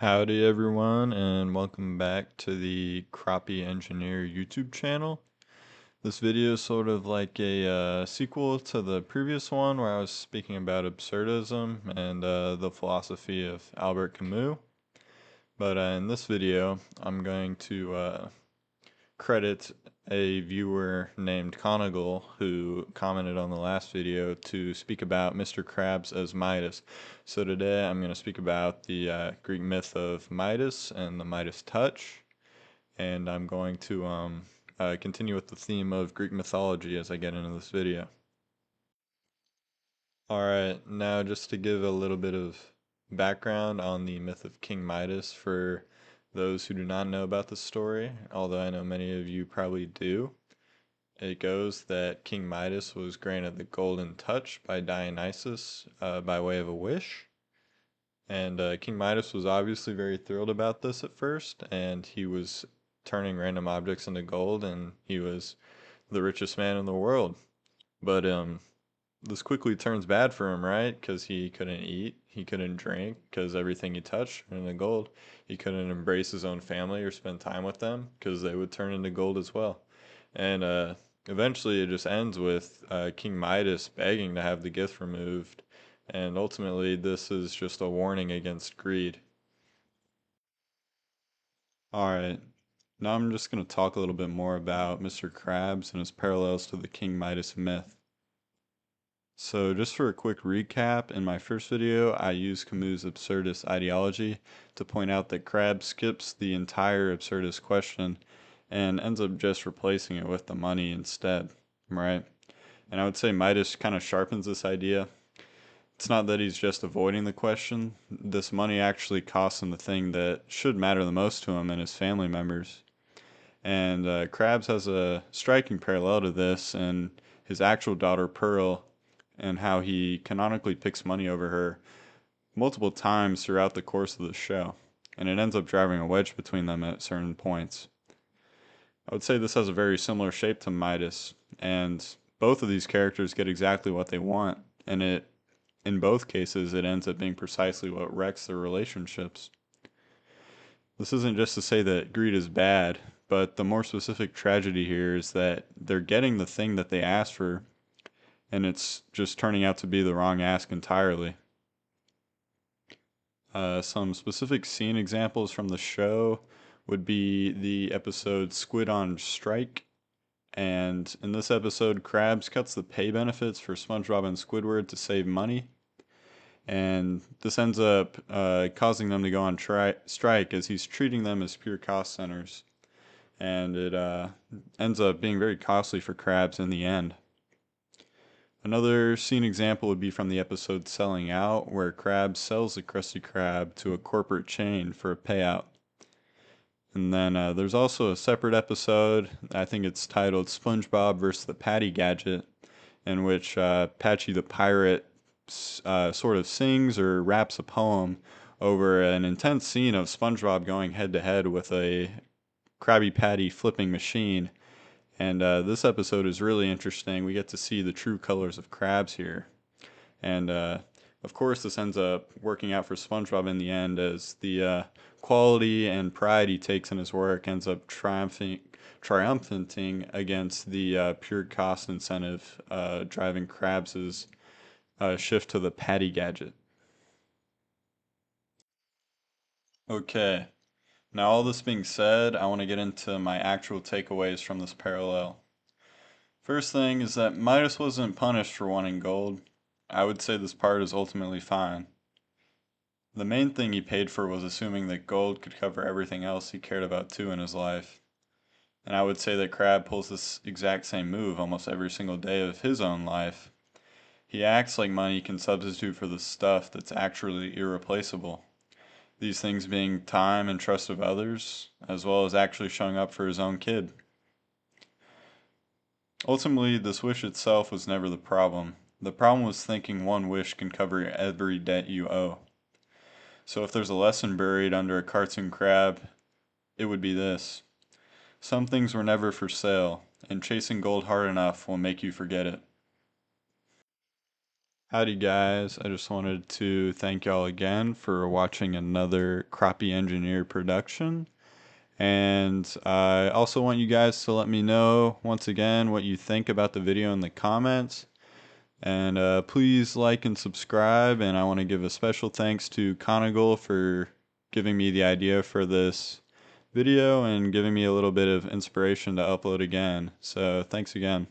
Howdy everyone, and welcome back to the Crappie Engineer YouTube channel. This video is sort of like a sequel to the previous one where I was speaking about absurdism and the philosophy of Albert Camus. But in this video, I'm going to credit a viewer named Conagle who commented on the last video to speak about Mr. Krabs as Midas. So today I'm going to speak about the Greek myth of Midas and the Midas touch, and I'm going to continue with the theme of Greek mythology as I get into this video. Alright, now just to give a little bit of background on the myth of King Midas for those who do not know about the story, although I know many of you probably do. It goes that King Midas was granted the golden touch by Dionysus by way of a wish. And King Midas was obviously very thrilled about this at first, and he was turning random objects into gold, and he was the richest man in the world. But this quickly turns bad for him, right? Because he couldn't eat, he couldn't drink, because everything he touched turned into gold. He couldn't embrace his own family or spend time with them, because they would turn into gold as well. And eventually it just ends with King Midas begging to have the gift removed. And ultimately, this is just a warning against greed. Alright, now I'm just going to talk a little bit more about Mr. Krabs and his parallels to the King Midas myth. So just for a quick recap, in my first video I used Camus' absurdist ideology to point out that Krabs skips the entire absurdist question and ends up just replacing it with the money instead, right? And I would say Midas kind of sharpens this idea. It's not that he's just avoiding the question. This money actually costs him the thing that should matter the most to him and his family members. And Krabs has a striking parallel to this in his actual daughter Pearl, and how he canonically picks money over her multiple times throughout the course of the show, and it ends up driving a wedge between them at certain points. I would say this has a very similar shape to Midas, and both of these characters get exactly what they want, and in both cases it ends up being precisely what wrecks their relationships. This isn't just to say that greed is bad, but the more specific tragedy here is that they're getting the thing that they asked for, and it's just turning out to be the wrong ask entirely. Some specific scene examples from the show would be the episode Squid on Strike. And in this episode, Krabs cuts the pay benefits for SpongeBob and Squidward to save money. And this ends up causing them to go on strike as he's treating them as pure cost centers. And it ends up being very costly for Krabs in the end. Another scene example would be from the episode Selling Out, where Krabs sells the Krusty Krab to a corporate chain for a payout. And then there's also a separate episode, I think it's titled SpongeBob vs. the Patty Gadget, in which Patchy the Pirate sort of sings or raps a poem over an intense scene of SpongeBob going head to head with a Krabby Patty flipping machine. And this episode is really interesting. We get to see the true colors of Krabs here. And of course, this ends up working out for SpongeBob in the end, as the quality and pride he takes in his work ends up triumphanting against the pure cost incentive driving Krabs' shift to the Patty Gadget. Okay, now all this being said, I want to get into my actual takeaways from this parallel. First thing is that Midas wasn't punished for wanting gold. I would say this part is ultimately fine. The main thing he paid for was assuming that gold could cover everything else he cared about too in his life. And I would say that Crab pulls this exact same move almost every single day of his own life. He acts like money can substitute for the stuff that's actually irreplaceable. These things being time and trust of others, as well as actually showing up for his own kid. Ultimately, this wish itself was never the problem. The problem was thinking one wish can cover every debt you owe. So if there's a lesson buried under a cartoon crab, it would be this. Some things were never for sale, and chasing gold hard enough will make you forget it. Howdy guys, I just wanted to thank y'all again for watching another Crappie Engineer production. And I also want you guys to let me know once again what you think about the video in the comments. And please like and subscribe, and I want to give a special thanks to Conigal for giving me the idea for this video and giving me a little bit of inspiration to upload again. So thanks again.